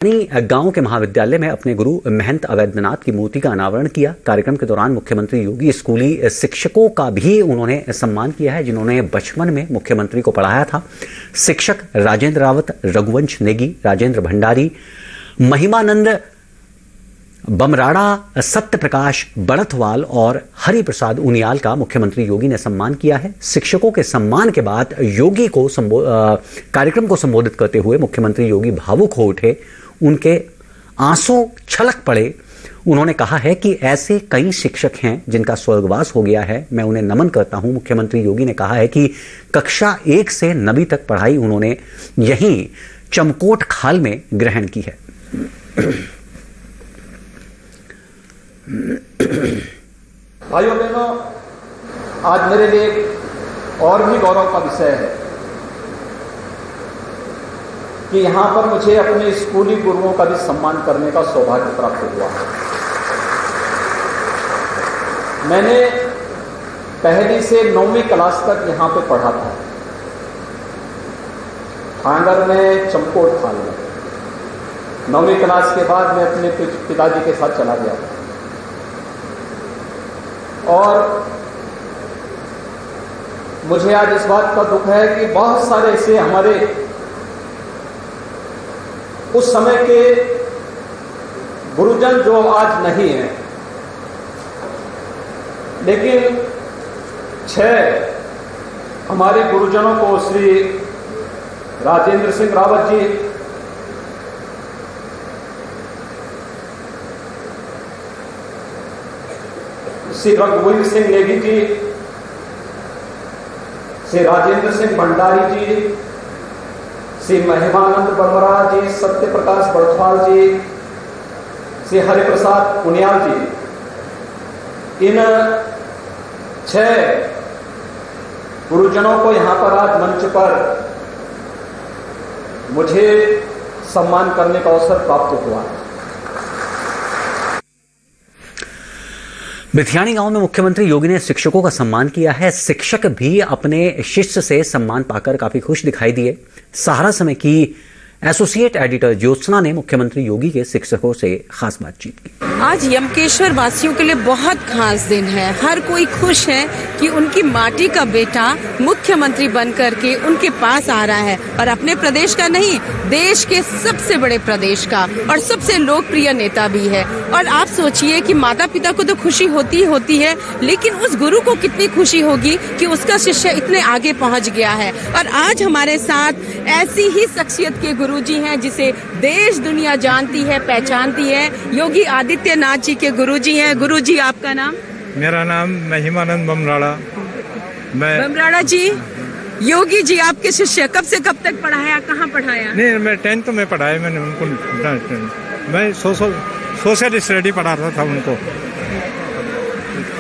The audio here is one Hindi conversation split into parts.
गांव के महाविद्यालय में अपने गुरु महंत अवैधनाथ की मूर्ति का अनावरण किया। कार्यक्रम के दौरान मुख्यमंत्री योगी स्कूली शिक्षकों का भी उन्होंने सम्मान किया है, जिन्होंने बचपन में मुख्यमंत्री को पढ़ाया था। शिक्षक राजेंद्र रावत, रघुवंश नेगी, राजेंद्र भंडारी, महिमानंद बमराड़ा, सत्य प्रकाश बड़थवाल और हरि प्रसाद उनियाल का मुख्यमंत्री योगी ने सम्मान किया है। शिक्षकों के सम्मान के बाद योगी को कार्यक्रम को संबोधित करते हुए मुख्यमंत्री योगी भावुक हो उठे, उनके आंसू छलक पड़े। उन्होंने कहा है कि ऐसे कई शिक्षक हैं जिनका स्वर्गवास हो गया है, मैं उन्हें नमन करता हूं। मुख्यमंत्री योगी ने कहा है कि कक्षा 1 से 9वीं तक पढ़ाई उन्होंने यहीं चमकोट खाल में ग्रहण की है। भाइयों बहनों, आज मेरे लिए एक और भी गौरव का विषय है कि यहां पर मुझे अपने स्कूली गुरुओं का भी सम्मान करने का सौभाग्य प्राप्त हुआ। मैंने पहली से 9वीं क्लास तक यहां पे पढ़ा था, आंगर में, चमकोट खाल में। 9वीं क्लास के बाद मैं अपने पिताजी के साथ चला गया और मुझे आज इस बात का दुख है कि बहुत सारे ऐसे हमारे उस समय के गुरुजन जो आज नहीं हैं, लेकिन 6 हमारे गुरुजनों को श्री राजेंद्र सिंह रावत जी, श्री रघुवीर सिंह नेगी जी, श्री राजेंद्र सिंह भंडारी जी, श्री महिमानंद बमराड़ा जी, सत्य प्रकाश बड़थवाल जी, श्री हरि प्रसाद उनियाल जी, इन 6 गुरुजनों को यहां पर आज मंच पर मुझे सम्मान करने का अवसर प्राप्त हुआ। बिथियानी गांव में मुख्यमंत्री योगी ने शिक्षकों का सम्मान किया है। शिक्षक भी अपने शिष्य से सम्मान पाकर काफी खुश दिखाई दिए। सहारा समय की एसोसिएट एडिटर ज्योत्सना ने मुख्यमंत्री योगी के शिक्षकों से खास बातचीत की। आज यमकेश्वर वासियों के लिए बहुत खास दिन है। हर कोई खुश है कि उनकी माटी का बेटा मुख्यमंत्री बनकर के उनके पास आ रहा है, और अपने प्रदेश का नहीं, देश के सबसे बड़े प्रदेश का और सबसे लोकप्रिय नेता भी है। और आप सोचिए कि माता पिता को तो खुशी होती है, लेकिन उस गुरु को कितनी खुशी होगी कि उसका शिष्य इतने आगे पहुंच गया है। और आज हमारे साथ ऐसी ही शख्सियत के गुरुजी हैं जिसे देश दुनिया जानती है, पहचानती है। योगी आदित्यनाथ जी के गुरुजी हैं। गुरुजी, आपका नाम? मेरा नाम महिमानंद बमराड़ा। बमराड़ा जी, योगी जी आपके शिष्य कब से कब तक पढ़ाया, कहाँ पढ़ाया? नहीं, मैं 10th में पढ़ाया मैंने उनको। मैं सोशल स्टडी पढ़ाता था उनको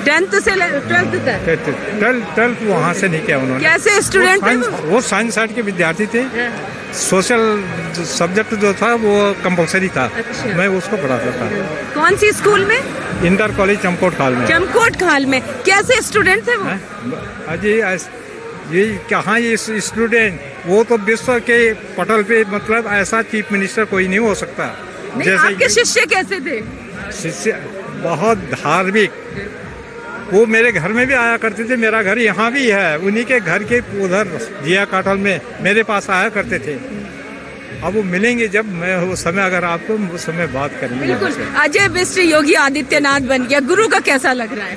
10th से 12th तक। 12th वहाँ से नहीं किया उन्होंने। कैसे स्टूडेंट थे वो साइंस साइड के विद्यार्थी थे। सोशल सब्जेक्ट जो था वो कंपलसरी था। अच्छा। मैं उसको पढ़ाता था। कौन सी स्कूल में? इंटर कॉलेज चमकोट खाल में। चमकोट खाल में। कैसे स्टूडेंट थे वो? अजय ये कहाँ, ये स्टूडेंट वो तो विश्व के पटल पे, मतलब ऐसा चीफ मिनिस्टर कोई नहीं हो सकता। जैसे आपके शिष्य कैसे थे? शिष्य बहुत धार्मिक। वो मेरे घर में भी आया करते थे, मेरा घर यहाँ भी है, उन्हीं के घर के उधर जिया काटल में मेरे पास आया करते थे। अब वो मिलेंगे जब, मैं उस समय अगर आपको उस समय बात करेंगे। बिल्कुल। अजय मिश्र योगी आदित्यनाथ बन गया, गुरु का कैसा लग रहा है?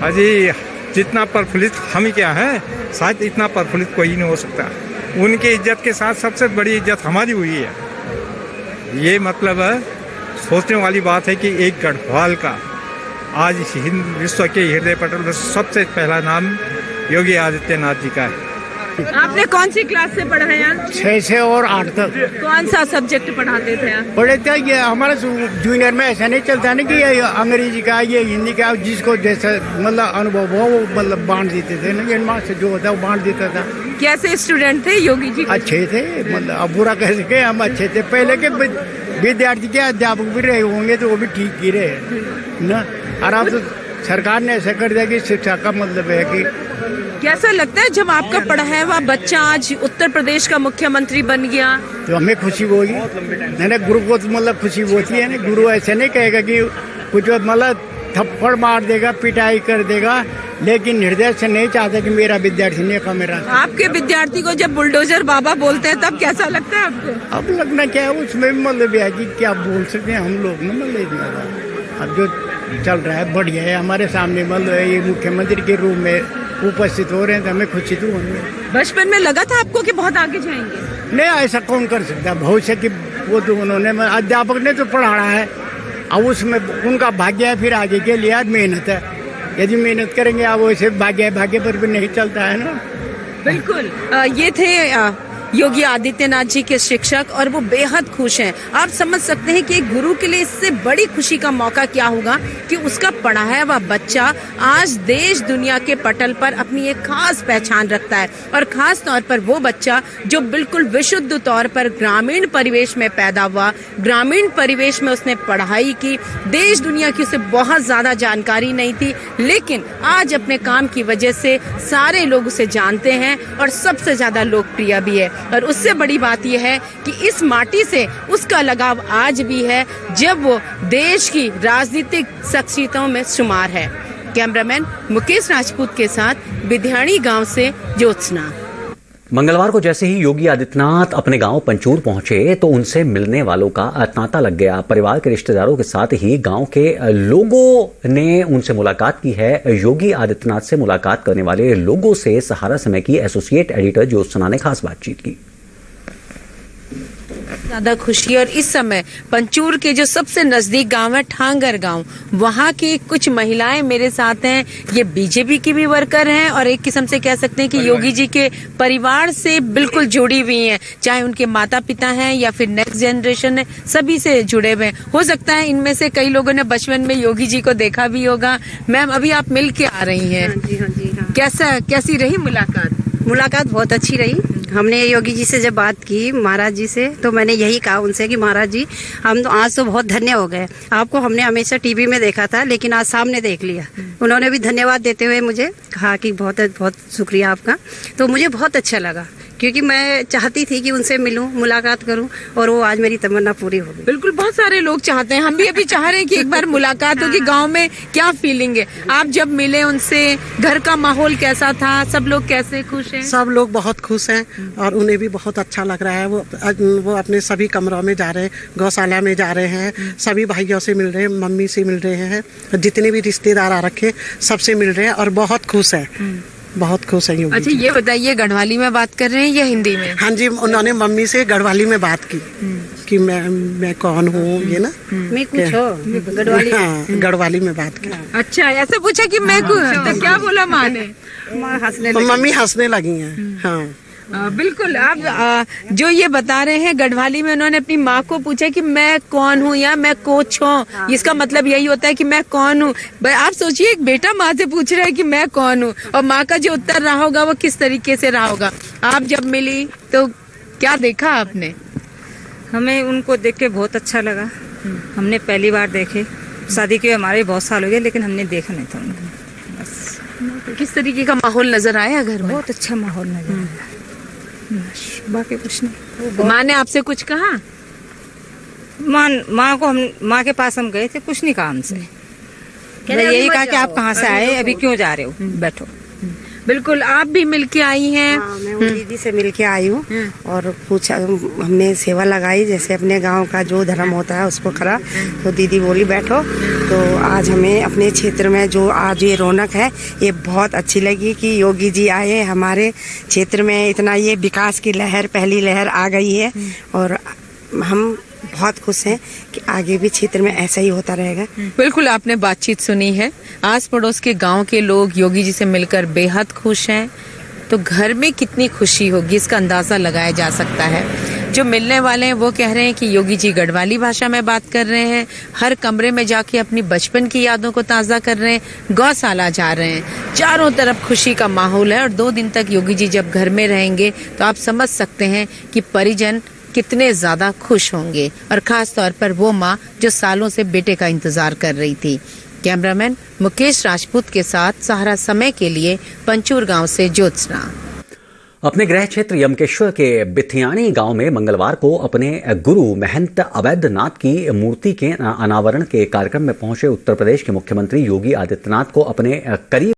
अजय जितना प्रफुल्लित हम ही क्या है, शायद इतना प्रफुल्लित कोई नहीं हो सकता। उनकी इज्जत के साथ सबसे बड़ी इज्जत हमारी हुई है। ये मतलब सोचने वाली बात है कि एक गढ़वाल का आज हिंद विश्व के हृदय पटल में सबसे पहला नाम योगी आदित्यनाथ जी का है। आपने कौन सी क्लास से पढ़ाया? 6 से और 8 तक। कौन सा सब्जेक्ट पढ़ाते थे आप? पढ़े थे। ये हमारे जूनियर में ऐसा नहीं चलता ना कि ये अंग्रेजी का, ये हिंदी का, जिसको जैसा मतलब अनुभव हो वो मतलब बांट देते थे ना। मार्क्स से जो होता है वो बांट देता था। कैसे स्टूडेंट थे योगी जी? अच्छे थे, मतलब अब बुरा कह सके, हम अच्छे थे। पहले के विद्यार्थी के अध्यापक भी रहे होंगे तो वो भी ठीक ही रहे ना। और अब तो सरकार ने ऐसा कर दिया कि शिक्षा का मतलब है कि कैसा लगता है जब आपका पढ़ाया हुआ बच्चा आज उत्तर प्रदेश का मुख्यमंत्री बन गया? तो हमें खुशी होगी। नहीं गुरु को तो मतलब खुशी होती है ना। गुरु ऐसे नहीं कहेगा कि कुछ मतलब थप्पड़ मार देगा, पिटाई कर देगा, लेकिन हृदय से नहीं चाहता कि मेरा विद्यार्थी ने का मेरा। आपके विद्यार्थी को जब बुलडोजर बाबा बोलते हैं तब कैसा लगता है आपको? अब लगना क्या है उसमें मतलब है कि क्या बोल सकते हैं हम लोग न, मतलब अब जो चल रहा है बढ़िया है हमारे सामने, मतलब ये मुख्यमंत्री के रूप में उपस्थित हो रहे हैं तो हमें खुशी तो होनी। बचपन में लगा था आपको कि बहुत आगे जाएंगे? नहीं, ऐसा कौन कर सकता है भविष्य की, वो तो उन्होंने अध्यापक ने तो पढ़ाना है, अब उसमें उनका भाग्य है, फिर आगे के लिए मेहनत है। यदि मेहनत करेंगे आप वैसे भाग्य पर भी नहीं चलता है ना। बिल्कुल। ये थे योगी आदित्यनाथ जी के शिक्षक और वो बेहद खुश हैं। आप समझ सकते हैं कि एक गुरु के लिए इससे बड़ी खुशी का मौका क्या होगा कि उसका पढ़ाया हुआ बच्चा आज देश दुनिया के पटल पर अपनी एक खास पहचान रखता है, और खास तौर पर वो बच्चा जो बिल्कुल विशुद्ध तौर पर ग्रामीण परिवेश में पैदा हुआ, ग्रामीण परिवेश में उसने पढ़ाई की, देश दुनिया की उसे बहुत ज्यादा जानकारी नहीं थी, लेकिन आज अपने काम की वजह से सारे लोग उसे जानते हैं और सबसे ज्यादा लोकप्रिय भी है। और उससे बड़ी बात यह है कि इस माटी से उसका लगाव आज भी है जब वो देश की राजनीतिक शख्सियतों में शुमार है। कैमरामैन मुकेश राजपूत के साथ विध्याणी गांव से ज्योत्सना। मंगलवार को जैसे ही योगी आदित्यनाथ अपने गांव पंचूर पहुंचे तो उनसे मिलने वालों का तांता लग गया। परिवार के रिश्तेदारों के साथ ही गांव के लोगों ने उनसे मुलाकात की है। योगी आदित्यनाथ से मुलाकात करने वाले लोगों से सहारा समय की एसोसिएट एडिटर ज्योत्सना ने खास बातचीत की। ज्यादा खुशी, और इस समय पंचूर के जो सबसे नजदीक गांव है ठांगर गांव, वहां की कुछ महिलाएं मेरे साथ हैं। ये बीजेपी की भी वर्कर हैं और एक किस्म से कह सकते हैं कि योगी जी के परिवार से बिल्कुल जुड़ी हुई हैं, चाहे उनके माता पिता हैं या फिर नेक्स्ट जनरेशन है, सभी से जुड़े हुए हैं। हो सकता है इनमें से कई लोगों ने बचपन में योगी जी को देखा भी होगा। मैम, अभी आप मिल के आ रही हैं, कैसी रही मुलाकात? मुलाकात बहुत अच्छी रही। हमने योगी जी से जब बात की, महाराज जी से, तो मैंने यही कहा उनसे कि महाराज जी, हम तो आज तो बहुत धन्य हो गए। आपको हमने हमेशा टीवी में देखा था, लेकिन आज सामने देख लिया। उन्होंने भी धन्यवाद देते हुए मुझे कहा कि बहुत बहुत शुक्रिया आपका। तो मुझे बहुत अच्छा लगा क्योंकि मैं चाहती थी कि उनसे मिलूं, मुलाकात करूं, और वो आज मेरी तमन्ना पूरी हो गई। बिल्कुल, बहुत सारे लोग चाहते हैं, हम भी अभी चाह रहे हैं कि एक बार मुलाकात हो कि गांव में क्या फीलिंग है। आप जब मिले उनसे, घर का माहौल कैसा था, सब लोग कैसे खुश हैं? सब लोग बहुत खुश हैं और उन्हें भी बहुत अच्छा लग रहा है। वो अपने सभी कमरों में जा रहे हैं, गौशाला में जा रहे हैं, सभी भाइयों से मिल रहे हैं, मम्मी से मिल रहे हैं, जितने भी रिश्तेदार आ रखे सबसे मिल रहे हैं और बहुत खुश है, बहुत खुश है। अच्छा, ये बताइए, गढ़वाली में बात कर रहे हैं या हिंदी में? हाँ जी, उन्होंने मम्मी से गढ़वाली में बात की कि मैं कौन हूँ, ये ना मैं कुछ हो गढ़वाली। हाँ, गढ़वाली में बात की। अच्छा, ऐसे पूछा कि मैं तो क्या बोला माँ ने? मम्मी हंसने लगी हैं। हाँ बिल्कुल। आप जो ये बता रहे हैं गढ़वाली में, उन्होंने अपनी माँ को पूछा कि मैं कौन हूँ या मैं कोच हूँ, इसका मतलब यही होता है कि मैं कौन हूँ। आप सोचिए, एक बेटा माँ से पूछ रहा है कि मैं कौन हूँ, और माँ का जो उत्तर रहा होगा वो किस तरीके से रहा होगा। आप जब मिली तो क्या देखा आपने? हमें उनको देख के बहुत अच्छा लगा। हमने पहली बार देखे, शादी के हमारे बहुत साल हो गए, लेकिन हमने देखा नहीं था उनको। बस किस तरीके का माहौल नजर आया घर में? बहुत अच्छा माहौल नजर आया, बाकी कुछ नहीं। माँ ने आपसे कुछ कहा? माँ के पास हम गए थे, कुछ नहीं कहा हमसे। यही कहा कि आप कहाँ से आए, अभी क्यों जा रहे हो, बैठो। बिल्कुल, आप भी मिलके आई हैं? हाँ, मैं उन दीदी से मिलके आई हूँ और पूछा, हमने सेवा लगाई, जैसे अपने गांव का जो धर्म होता है उसको करा। तो दीदी बोली बैठो। तो आज हमें अपने क्षेत्र में जो आज ये रौनक है, ये बहुत अच्छी लगी कि योगी जी आए हमारे क्षेत्र में, इतना ये विकास की लहर, पहली लहर आ गई है, और हम बहुत खुश हैं कि आगे भी क्षेत्र में ऐसा ही होता रहेगा। बिल्कुल, आपने बातचीत सुनी है। आस पड़ोस के गांव के लोग योगी जी से मिलकर बेहद खुश हैं, तो घर में कितनी खुशी होगी इसका अंदाजा लगाया जा सकता है। जो मिलने वाले हैं वो कह रहे हैं कि योगी जी गढ़वाली भाषा में बात कर रहे हैं, हर कमरे में जाके अपनी बचपन की यादों को ताज़ा कर रहे हैं, गौशाला जा रहे हैं, चारों तरफ खुशी का माहौल है। और 2 दिन तक योगी जी जब घर में रहेंगे तो आप समझ सकते हैं कि परिजन कितने ज्यादा खुश होंगे, और खास तौर पर वो माँ जो सालों से बेटे का इंतजार कर रही थी। कैमरामैन मुकेश राजपूत के साथ सहारा समय के लिए पंचूर गांव से ज्योत्सना। अपने गृह क्षेत्र यमकेश्वर के बिथियाणी गांव में मंगलवार को अपने गुरु महंत अवैधनाथ की मूर्ति के अनावरण के कार्यक्रम में पहुंचे उत्तर प्रदेश के मुख्यमंत्री योगी आदित्यनाथ को अपने करीब